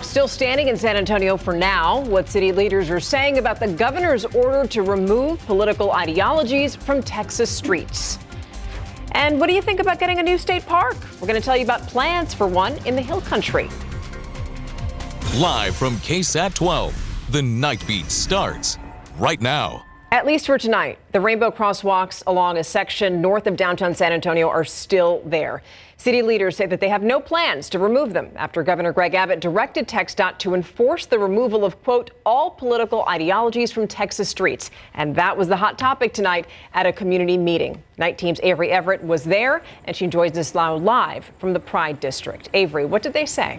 Still standing in San Antonio for now. What city leaders are saying about the governor's order to remove political ideologies from Texas streets. And what do you think about getting a new state park? We're going to tell you about plans for one in the Hill Country. Live from KSAT 12, the Nightbeat starts right now. At least for tonight, the rainbow crosswalks along a section north of downtown San Antonio are still there. City leaders say that they have no plans to remove them after Governor Greg Abbott directed TxDOT to enforce the removal of, quote, all political ideologies from Texas streets. And that was the hot topic tonight at a community meeting. Night Team's Avery Everett was there, and she joins us now live from the Pride District. Avery, what did they say?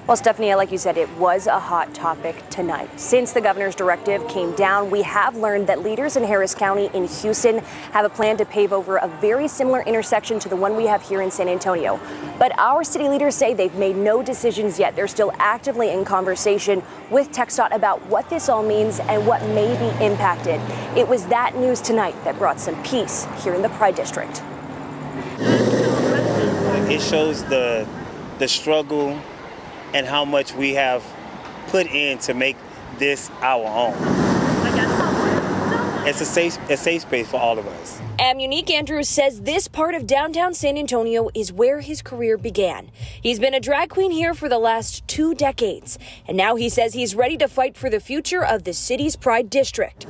Well, Stephanie, like you said, it was a hot topic tonight. Since the governor's directive came down, we have learned that leaders in Harris County in Houston have a plan to pave over a very similar intersection to the one we have here in San Antonio. But our city leaders say they've made no decisions yet. They're still actively in conversation with TxDOT about what this all means and what may be impacted. It was that news tonight that brought some peace here in the Pride District. It shows the struggle and how much we have put in to make this our own. It's a safe space for all of us. And Unique Andrews says this part of downtown San Antonio is where his career began. He's been a drag queen here for the last 2 decades, and now he says he's ready to fight for the future of the city's Pride District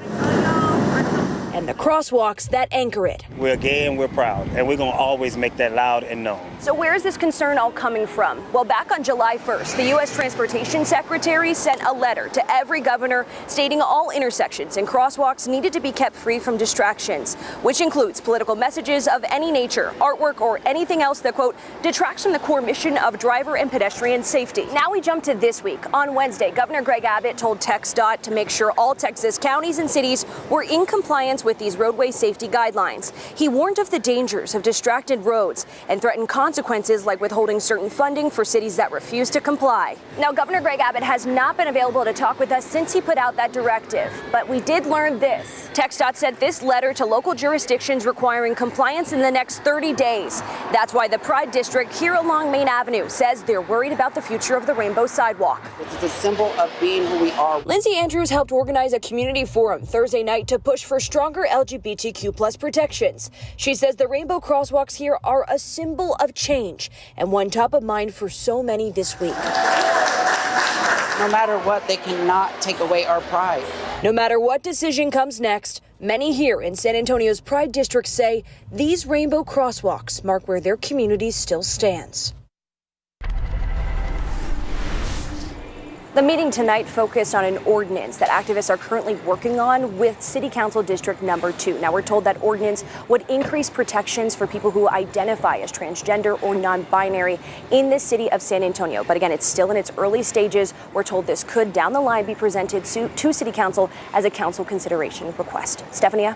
and the crosswalks that anchor it. We're gay and we're proud, and we're gonna always make that loud and known. So where is this concern all coming from? Well, back on July 1st, the U.S. Transportation Secretary sent a letter to every governor stating all intersections and crosswalks needed to be kept free from distractions, which includes political messages of any nature, artwork, or anything else that, quote, detracts from the core mission of driver and pedestrian safety. Now we jump to this week. On Wednesday, Governor Greg Abbott told TxDOT to make sure all Texas counties and cities were in compliance with these roadway safety guidelines. He warned of the dangers of distracted roads and threatened consequences like withholding certain funding for cities that refuse to comply. Now, Governor Greg Abbott has not been available to talk with us since he put out that directive, but we did learn this. TxDOT sent this letter to local jurisdictions requiring compliance in the next 30 days. That's why the Pride District here along Main Avenue says they're worried about the future of the Rainbow Sidewalk. It's a symbol of being who we are. Lindsay Andrews helped organize a community forum Thursday night to push for stronger LGBTQ plus protections. She says the rainbow crosswalks here are a symbol of change and one top of mind for so many this week. No matter what, they cannot take away our pride. No matter what decision comes next, many here in San Antonio's Pride District say these rainbow crosswalks mark where their community still stands. The meeting tonight focused on an ordinance that activists are currently working on with City Council District Number 2. Now, we're told that ordinance would increase protections for people who identify as transgender or non-binary in the city of San Antonio. But again, it's still in its early stages. We're told this could down the line be presented to City Council as a council consideration request. Stephanie?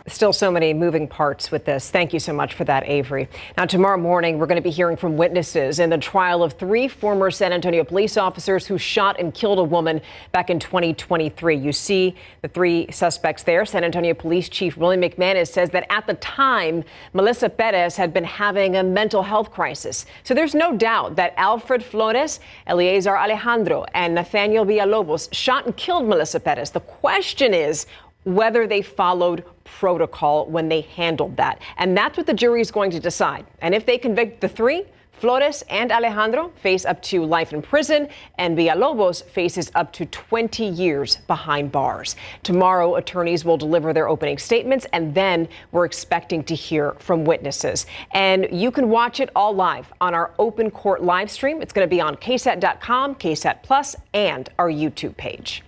Still so many moving parts with this. Thank you so much for that, Avery. Now, tomorrow morning, we're going to be hearing from witnesses in the trial of 3 former San Antonio police officers who shot and killed a woman back in 2023. You see the 3 suspects there. San Antonio Police Chief William McManus says that at the time, Melissa Perez had been having a mental health crisis. So there's no doubt that Alfred Flores, Eleazar Alejandro, and Nathaniel Villalobos shot and killed Melissa Perez. The question is whether they followed protocol when they handled that. And that's what the jury is going to decide. And if they convict the 3, Flores and Alejandro face up to life in prison, and Villalobos faces up to 20 years behind bars. Tomorrow, attorneys will deliver their opening statements, and then we're expecting to hear from witnesses. And you can watch it all live on our open court live stream. It's going to be on KSAT.com, KSAT Plus, and our YouTube page.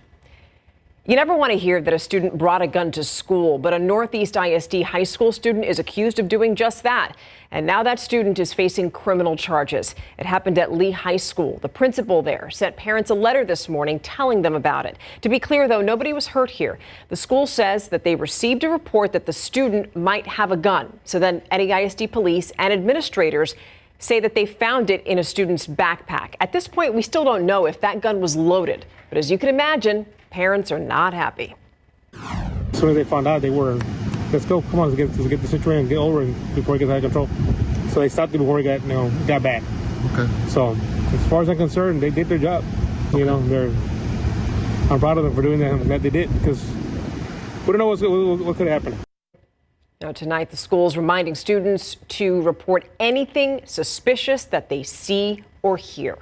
You never want to hear that a student brought a gun to school, but a Northeast ISD high school student is accused of doing just that. And now that student is facing criminal charges. It happened at Lee High School. The principal there sent parents a letter this morning telling them about it. To be clear, though, nobody was hurt here. The school says that they received a report that the student might have a gun. So then NEISD police and administrators say that they found it in a student's backpack. At this point, we still don't know if that gun was loaded. But as you can imagine, parents are not happy. As soon as they found out, they were, let's go, come on, let's get the situation and get over it before it gets out of control. So they stopped it before it got bad. Okay. So as far as I'm concerned, they did their job. You know, I'm proud of them for doing that they did, because we don't know what could happen. Now, tonight, the school is reminding students to report anything suspicious that they see or hear.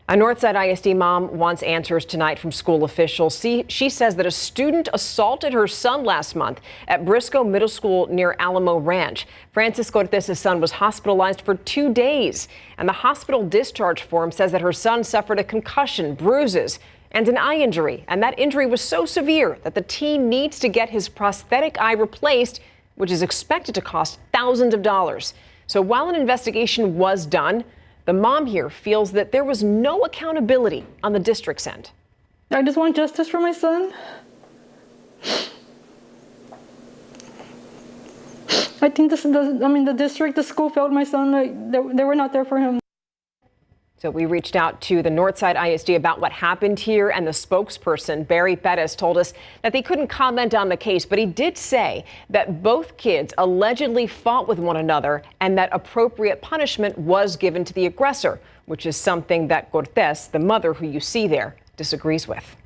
A Northside ISD mom wants answers tonight from school officials. She says that a student assaulted her son last month at Briscoe Middle School near Alamo Ranch. Francis Cortez's son was hospitalized for 2 days, and the hospital discharge form says that her son suffered a concussion, bruises, and an eye injury. And that injury was so severe that the teen needs to get his prosthetic eye replaced, which is expected to cost thousands of dollars. So while an investigation was done, the mom here feels that there was no accountability on the district's end. I just want justice for my son. I think the district, the school failed my son. They were not there for him. So we reached out to the Northside ISD about what happened here, and the spokesperson, Barry Pettis, told us that they couldn't comment on the case, but he did say that both kids allegedly fought with one another and that appropriate punishment was given to the aggressor, which is something that Cortez, the mother who you see there, disagrees with.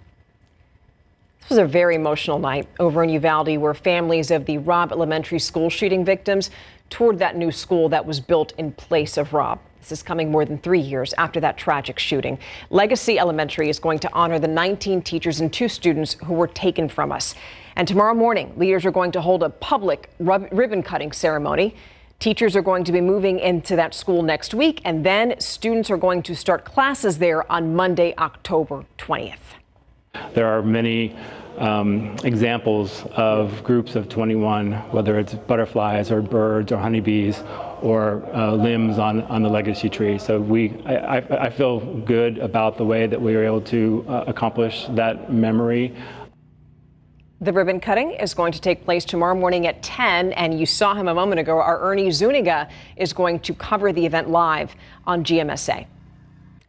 This was a very emotional night over in Uvalde, where families of the Robb Elementary School shooting victims toured that new school that was built in place of Robb. This is coming more than 3 years after that tragic shooting. Legacy Elementary is going to honor the 19 teachers and 2 students who were taken from us. And tomorrow morning, leaders are going to hold a public ribbon cutting ceremony. Teachers are going to be moving into that school next week, and then students are going to start classes there on Monday, October 20th. There are many examples of groups of 21, whether it's butterflies or birds or honeybees or limbs on the legacy tree. So I feel good about the way that we were able to accomplish that memory. The ribbon cutting is going to take place tomorrow morning at 10, and you saw him a moment ago. Our Ernie Zuniga is going to cover the event live on GMSA.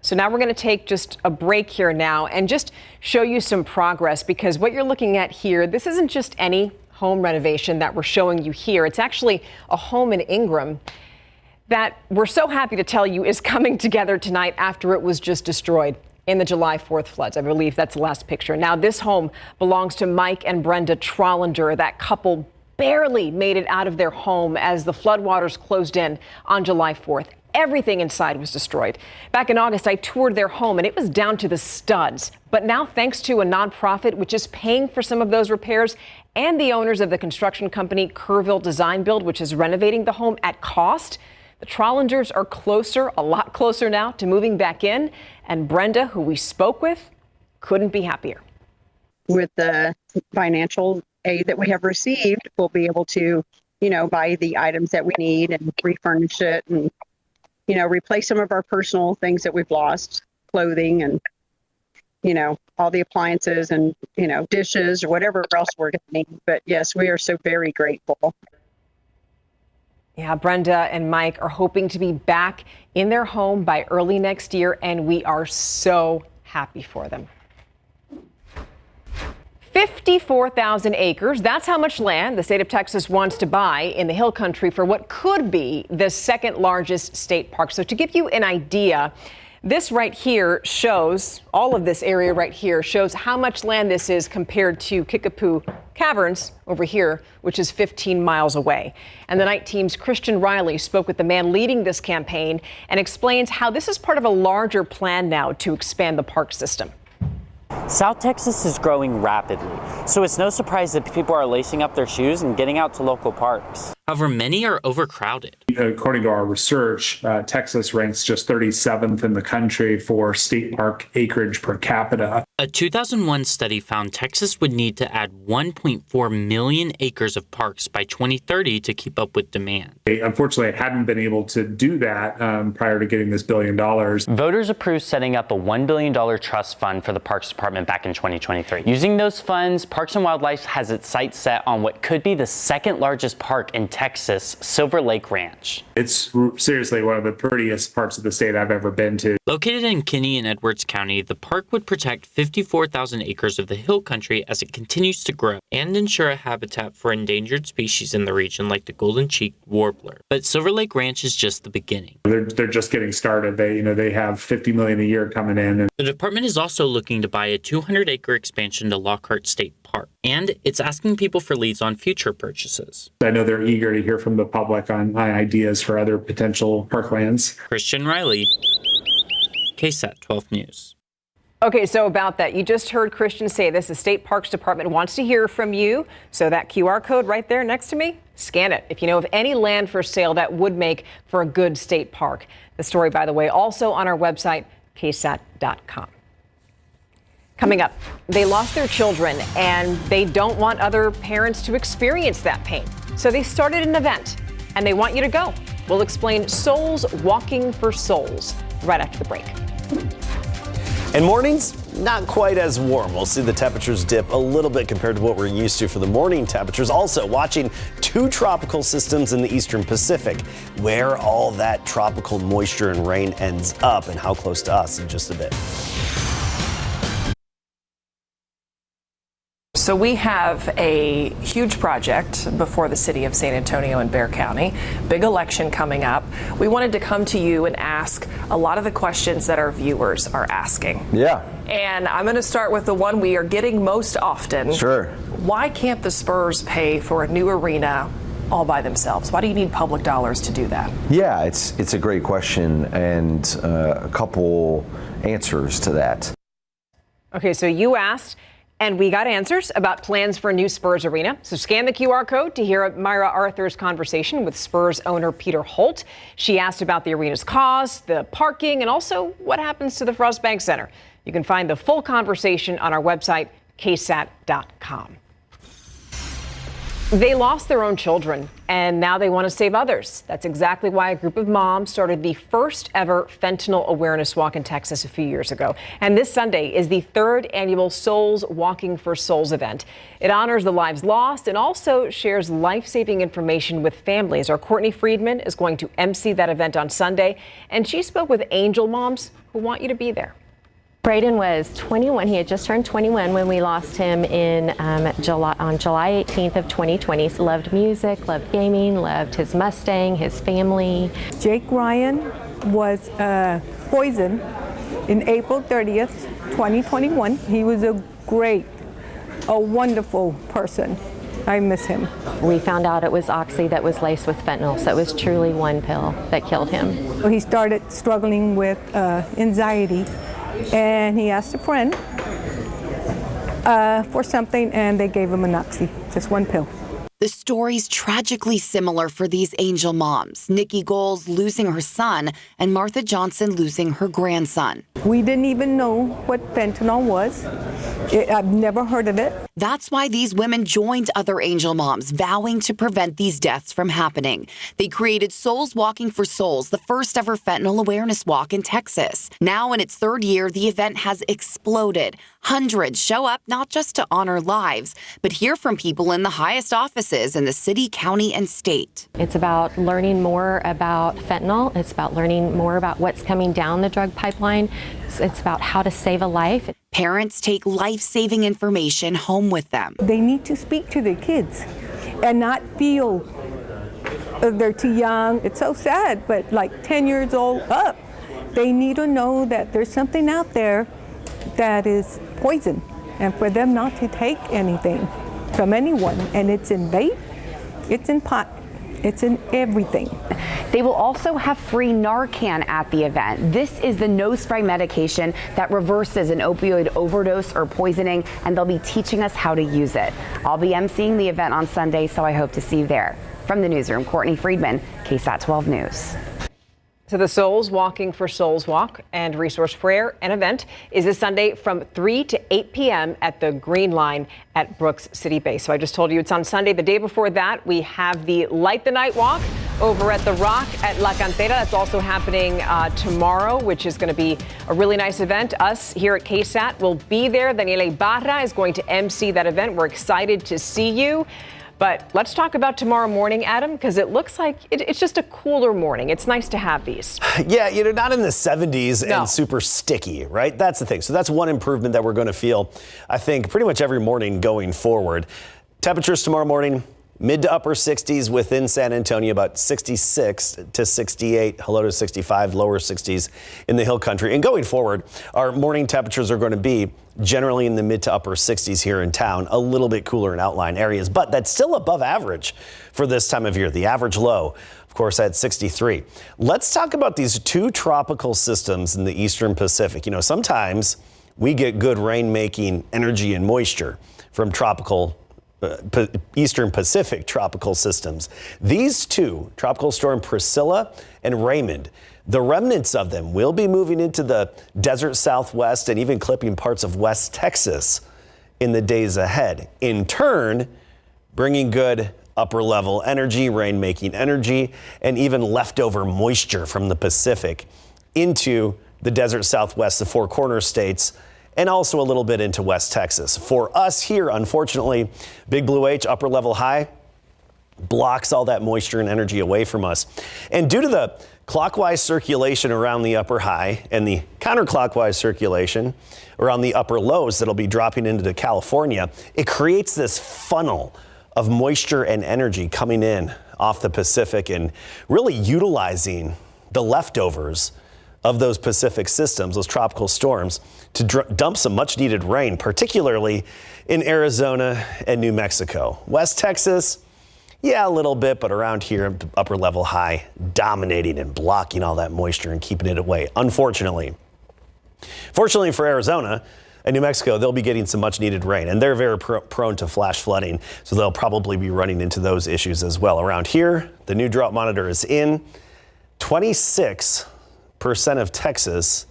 So now we're going to take just a break here now and just show you some progress, because what you're looking at here, this isn't just any home renovation that we're showing you here. It's actually a home in Ingram that we're so happy to tell you is coming together tonight after it was just destroyed in the July 4th floods. I believe that's the last picture. Now, this home belongs to Mike and Brenda Trollinger. That couple barely made it out of their home as the floodwaters closed in on July 4th. Everything inside was destroyed. Back in August, I toured their home and it was down to the studs. But now, thanks to a nonprofit which is paying for some of those repairs, and the owners of the construction company Kerrville Design Build, which is renovating the home at cost, the Trollingers are closer, a lot closer now, to moving back in. And Brenda, who we spoke with, couldn't be happier. With the financial aid that we have received, we'll be able to, buy the items that we need and refurnish it and, replace some of our personal things that we've lost, clothing and, all the appliances and, dishes or whatever else we're going to need. But yes, we are so very grateful. Yeah, Brenda and Mike are hoping to be back in their home by early next year, and we are so happy for them. 54,000 acres. That's how much land the state of Texas wants to buy in the Hill Country for what could be the second largest state park. So to give you an idea, this right here shows, all of this area right here shows how much land this is compared to Kickapoo Caverns over here, which is 15 miles away. And the night team's Christian Riley spoke with the man leading this campaign and explains how this is part of a larger plan now to expand the park system. South Texas is growing rapidly, so it's no surprise that people are lacing up their shoes and getting out to local parks. However, many are overcrowded. According to our research, Texas ranks just 37th in the country for state park acreage per capita. A 2001 study found Texas would need to add 1.4 million acres of parks by 2030 to keep up with demand. Unfortunately, I hadn't been able to do that prior to getting this $1 billion. Voters approved setting up a $1 billion trust fund for the Parks Department back in 2023. Using those funds, Parks and Wildlife has its sights set on what could be the second largest park in Texas, Silver Lake Ranch. It's seriously one of the prettiest parts of the state I've ever been to. Located in Kinney and Edwards County, the park would protect 54,000 acres of the hill country as it continues to grow and ensure a habitat for endangered species in the region like the golden-cheeked warbler. But Silver Lake Ranch is just the beginning. They're just getting started. They have $50 million a year coming in. The department is also looking to buy a 200-acre expansion to Lockhart State Park, and it's asking people for leads on future purchases. I know they're eager to hear from the public on ideas for other potential parklands. Christian Riley, KSAT 12 News. Okay, so about that, you just heard Christian say this. The State Parks Department wants to hear from you. So that QR code right there next to me, scan it if you know of any land for sale that would make for a good state park. The story, by the way, also on our website, KSAT.com. Coming up, they lost their children and they don't want other parents to experience that pain. So they started an event and they want you to go. We'll explain Souls Walking for Souls right after the break. And mornings, not quite as warm. We'll see the temperatures dip a little bit compared to what we're used to for the morning temperatures. Also watching two tropical systems in the eastern Pacific, where all that tropical moisture and rain ends up and how close to us in just a bit. So we have a huge project before the city of San Antonio and Bexar County, big election coming up. We wanted to come to you and ask a lot of the questions that our viewers are asking. Yeah. And I'm going to start with the one we are getting most often. Sure. Why can't the Spurs pay for a new arena all by themselves? Why do you need public dollars to do that? Yeah, it's a great question and a couple answers to that. Okay, so you asked, and we got answers about plans for a new Spurs arena. So scan the QR code to hear Myra Arthur's conversation with Spurs owner Peter Holt. She asked about the arena's cost, the parking, and also what happens to the Frost Bank Center. You can find the full conversation on our website, KSAT.com. They lost their own children, and now they want to save others. That's exactly why a group of moms started the first ever fentanyl awareness walk in Texas a few years ago. And this Sunday is the third annual Souls Walking for Souls event. It honors the lives lost and also shares life-saving information with families. Our Courtney Friedman is going to MC that event on Sunday, and she spoke with angel moms who want you to be there. Braden was 21. He had just turned 21 when we lost him on July 18th of 2020. He loved music, loved gaming, loved his Mustang, his family. Jake Ryan was poisoned in April 30th, 2021. He was a wonderful person. I miss him. We found out it was oxy that was laced with fentanyl, so it was truly one pill that killed him. He started struggling with anxiety. And he asked a friend for something, and they gave him an oxy, just one pill. The story's tragically similar for these angel moms. Nikki Goals losing her son and Martha Johnson losing her grandson. We didn't even know what fentanyl was. I've never heard of it. That's why these women joined other angel moms, vowing to prevent these deaths from happening. They created Souls Walking for Souls, the first ever fentanyl awareness walk in Texas. Now in its third year, the event has exploded. Hundreds show up not just to honor lives, but hear from people in the highest offices in the city, county, and state. It's about learning more about fentanyl. It's about learning more about what's coming down the drug pipeline. It's about how to save a life. Parents take life-saving information home with them. They need to speak to their kids and not feel they're too young. It's so sad, but like 10 years old up, they need to know that there's something out there that is poison, and for them not to take anything from anyone. And it's in vape, it's in pot, it's in everything. They will also have free Narcan at the event. This is the no spray medication that reverses an opioid overdose or poisoning, and they'll be teaching us how to use it. I'll be emceeing the event on Sunday, so I hope to see you there. From the newsroom, Courtney Friedman, KSAT 12 News. So the Souls Walking for Souls Walk and Resource Prayer and event is this Sunday from 3 to 8 p.m. at the Green Line at Brooks City Base. So I just told you it's on Sunday. The day before that, we have the Light the Night Walk over at The Rock at La Cantera. That's also happening tomorrow, which is going to be a really nice event. Us here at KSAT will be there. Daniela Ibarra is going to MC that event. We're excited to see you. But let's talk about tomorrow morning, Adam, because it looks like it's just a cooler morning. It's nice to have these. Yeah, not in the 70s and super sticky, right? That's the thing. So that's one improvement that we're going to feel, I think, pretty much every morning going forward. Temperatures tomorrow morning, mid to upper 60s within San Antonio, about 66 to 68, hello to 65, lower 60s in the hill country. And going forward, our morning temperatures are going to be generally in the mid to upper 60s here in town, a little bit cooler in outlying areas, but that's still above average for this time of year. The average low, of course, at 63. Let's talk about these two tropical systems in the Eastern Pacific. Sometimes we get good rain-making energy and moisture from Eastern Pacific tropical systems. These two, Tropical Storm Priscilla and Raymond, the remnants of them will be moving into the desert Southwest and even clipping parts of West Texas in the days ahead. In turn, bringing good upper level energy, rain-making energy, and even leftover moisture from the Pacific into the desert Southwest, the Four Corners states, and also a little bit into West Texas. For us here, unfortunately, Big Blue H, upper level high, blocks all that moisture and energy away from us. And due to the clockwise circulation around the upper high and the counterclockwise circulation around the upper lows that'll be dropping into California, it creates this funnel of moisture and energy coming in off the Pacific and really utilizing the leftovers of those Pacific systems, those tropical storms, to dump some much needed rain, particularly in Arizona and New Mexico. West Texas, yeah, a little bit, but around here, upper level high, dominating and blocking all that moisture and keeping it away. Unfortunately. Fortunately for Arizona and New Mexico, they'll be getting some much needed rain, and they're very prone to flash flooding, so they'll probably be running into those issues as well. Around here, the new drought monitor is in. 26% of Texas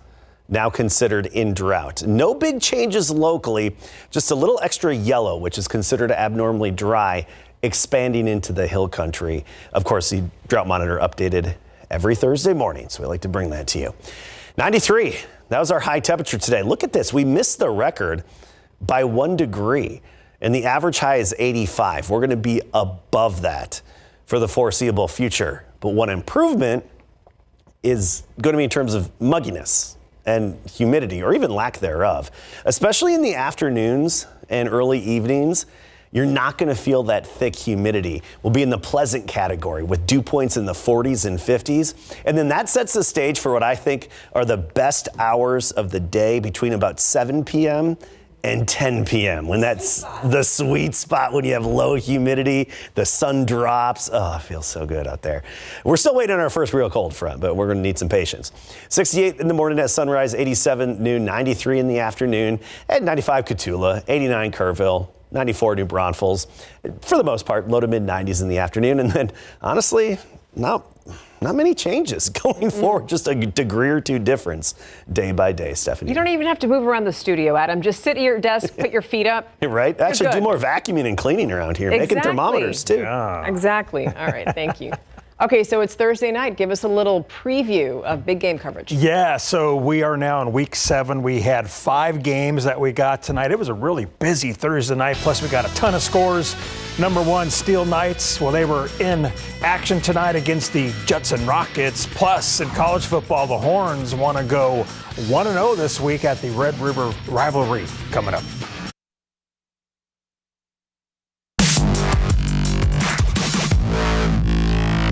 now considered in drought. No big changes locally, just a little extra yellow, which is considered abnormally dry, expanding into the hill country. Of course, the drought monitor updated every Thursday morning, so we like to bring that to you. 93, that was our high temperature today. Look at this, we missed the record by 1 degree, and the average high is 85. We're gonna be above that for the foreseeable future. But one improvement is going to be in terms of mugginess and humidity, or even lack thereof. Especially in the afternoons and early evenings, you're not going to feel that thick humidity. We'll be in the pleasant category with dew points in the 40s and 50s. And then that sets the stage for what I think are the best hours of the day between about 7 p.m. and 10 p.m. when that's the sweet spot, when you have low humidity, the sun drops. Oh, it feels so good out there. We're still waiting on our first real cold front, but we're going to need some patience. 68 in the morning at sunrise, 87 noon, 93 in the afternoon, at 95 Cotulla, 89 Kerrville, 94 New Braunfels. For the most part, low to mid 90s in the afternoon. And then honestly, not many changes going forward, just a degree or two difference day by day, Stephanie. You don't even have to move around the studio, Adam. Just sit at your desk, put your feet up. Right? Actually, do more vacuuming and cleaning around here, making thermometers too. Yeah. Exactly. All right, thank you. Okay, so it's Thursday night. Give us a little preview of big game coverage. Yeah, so we are now in week 7. We had 5 games that we got tonight. It was a really busy Thursday night, plus we got a ton of scores. Number 1, Steel Knights. Well, they were in action tonight against the Judson Rockets. Plus, in college football, the Horns want to go 1-0 this week at the Red River rivalry coming up.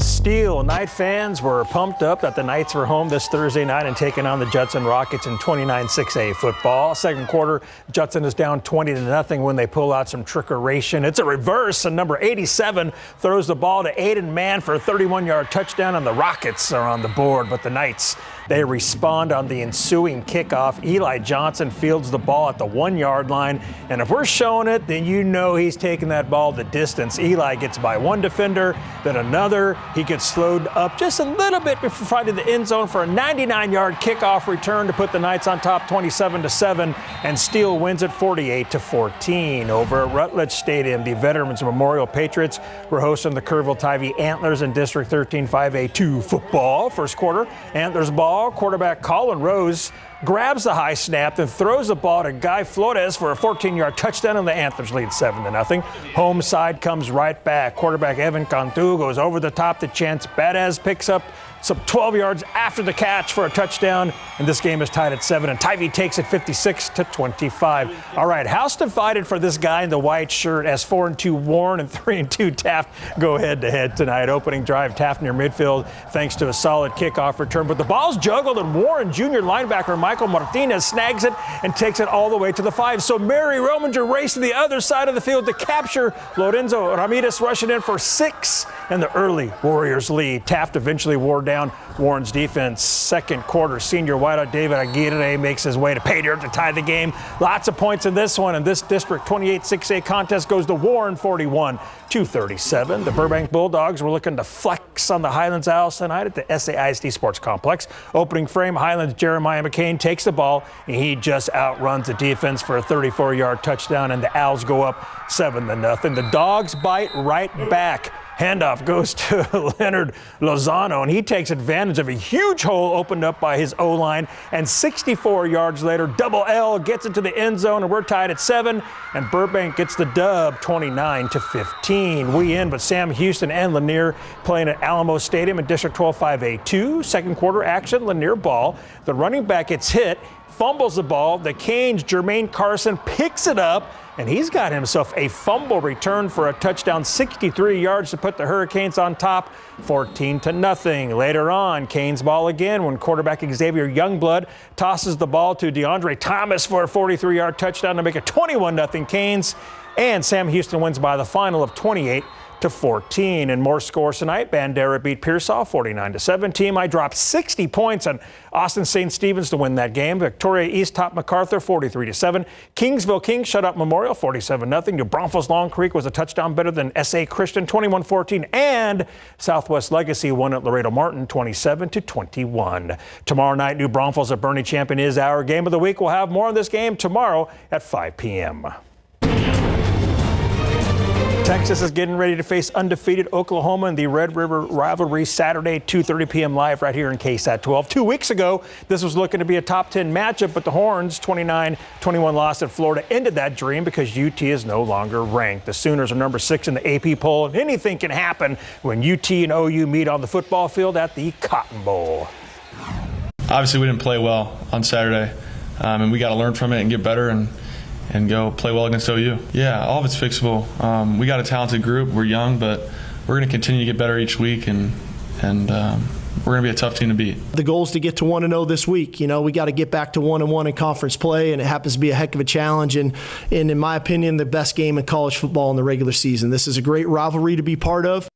Steel Knight fans were pumped up that the Knights were home this Thursday night and taking on the Judson Rockets in 29 6A football. Second quarter, Judson is down 20-0 when they pull out some trickeration. It's a reverse, and number 87 throws the ball to Aiden Mann for a 31-yard touchdown, and the Rockets are on the board. But the Knights, They respond on the ensuing kickoff. Eli Johnson fields the ball at the 1-yard line. And if we're showing it, then you know he's taking that ball the distance. Eli gets by one defender, then another. He gets slowed up just a little bit before finding the end zone for a 99-yard kickoff return to put the Knights on top 27-7. And Steele wins it 48-14. Over at Rutledge Stadium, the Veterans Memorial Patriots were hosting the Kerrville Tivy Antlers in District 13 5A2 football. First quarter, Antlers ball. Quarterback Colin Rose grabs the high snap, then throws the ball to Guy Flores for a 14-yard touchdown, and the Antlers lead 7-0. Home side comes right back. Quarterback Evan Cantu goes over the top to Chance Badez, picks up some 12 yards after the catch for a touchdown, and this game is tied at 7, and Tivy takes it 56-25. All right, house divided for this guy in the white shirt as 4-2 Warren and 3-2 Taft go head-to-head tonight. Opening drive, Taft near midfield thanks to a solid kickoff return, but the ball's juggled, and Warren junior linebacker Michael Martinez snags it and takes it all the way to the 5. So Mary Rominger raced to the other side of the field to capture Lorenzo Ramirez, rushing in for 6, and the early Warriors lead. Taft eventually wore down Warren's defense. Second quarter, senior wideout David Aguirre makes his way to pay dirt to tie the game. Lots of points in this one, and this District 28 6A contest goes to Warren 41-37. The Burbank Bulldogs were looking to flex on the Highlands Owls tonight at the SAISD Sports Complex. Opening frame, Highlands Jeremiah McCain takes the ball, and he just outruns the defense for a 34-yard touchdown, and the Owls go up 7-0. The Dogs bite right back. Handoff goes to Leonard Lozano, and he takes advantage of a huge hole opened up by his O-line. And 64 yards later, Double L gets into the end zone, and we're tied at 7. And Burbank gets the dub 29-15. We end, but Sam Houston and Lanier playing at Alamo Stadium in District 12 5A2. Second quarter action, Lanier ball. The running back gets hit, fumbles the ball. The Canes, Jermaine Carson, picks it up, and he's got himself a fumble return for a touchdown, 63 yards to put the Hurricanes on top, 14-0. Later on, Canes ball again when quarterback Xavier Youngblood tosses the ball to DeAndre Thomas for a 43-yard touchdown to make it 21-0 Canes. And Sam Houston wins by the final of 28-14. And more scores tonight. Bandera beat Pearsall 49-17. I dropped 60 points on Austin St. Stephen's to win that game. Victoria East topped MacArthur 43-7. Kingsville Kings shut up Memorial 47-0. New Braunfels Long Creek was a touchdown better than SA Christian 21-14. And Southwest Legacy won at Laredo Martin 27-21. Tomorrow night, New Braunfels at Bernie Champion is our game of the week. We'll have more on this game tomorrow at 5 p.m. Texas is getting ready to face undefeated Oklahoma in the Red River rivalry Saturday, 2:30 p.m. live right here in KSAT 12. 2 weeks ago, this was looking to be a top 10 matchup, but the Horns' 29-21 loss at Florida ended that dream because UT is no longer ranked. The Sooners are number 6 in the AP poll, and anything can happen when UT and OU meet on the football field at the Cotton Bowl. Obviously, we didn't play well on Saturday, and we got to learn from it and get better and go play well against OU. Yeah, all of it's fixable. We got a talented group. We're young, but we're going to continue to get better each week, and we're going to be a tough team to beat. The goal is to get to 1-0 this week. You know, we got to get back to 1-1 in conference play, and it happens to be a heck of a challenge. And in my opinion, the best game in college football in the regular season. This is a great rivalry to be part of.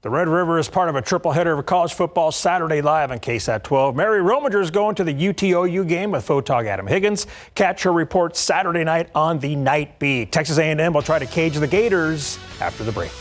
The Red River is part of a triple-header of college football Saturday live on KSAT 12. Mary Rominger is going to the UT-OU game with photog Adam Higgins. Catch her report Saturday night on the Nightbeat. Texas A&M will try to cage the Gators after the break.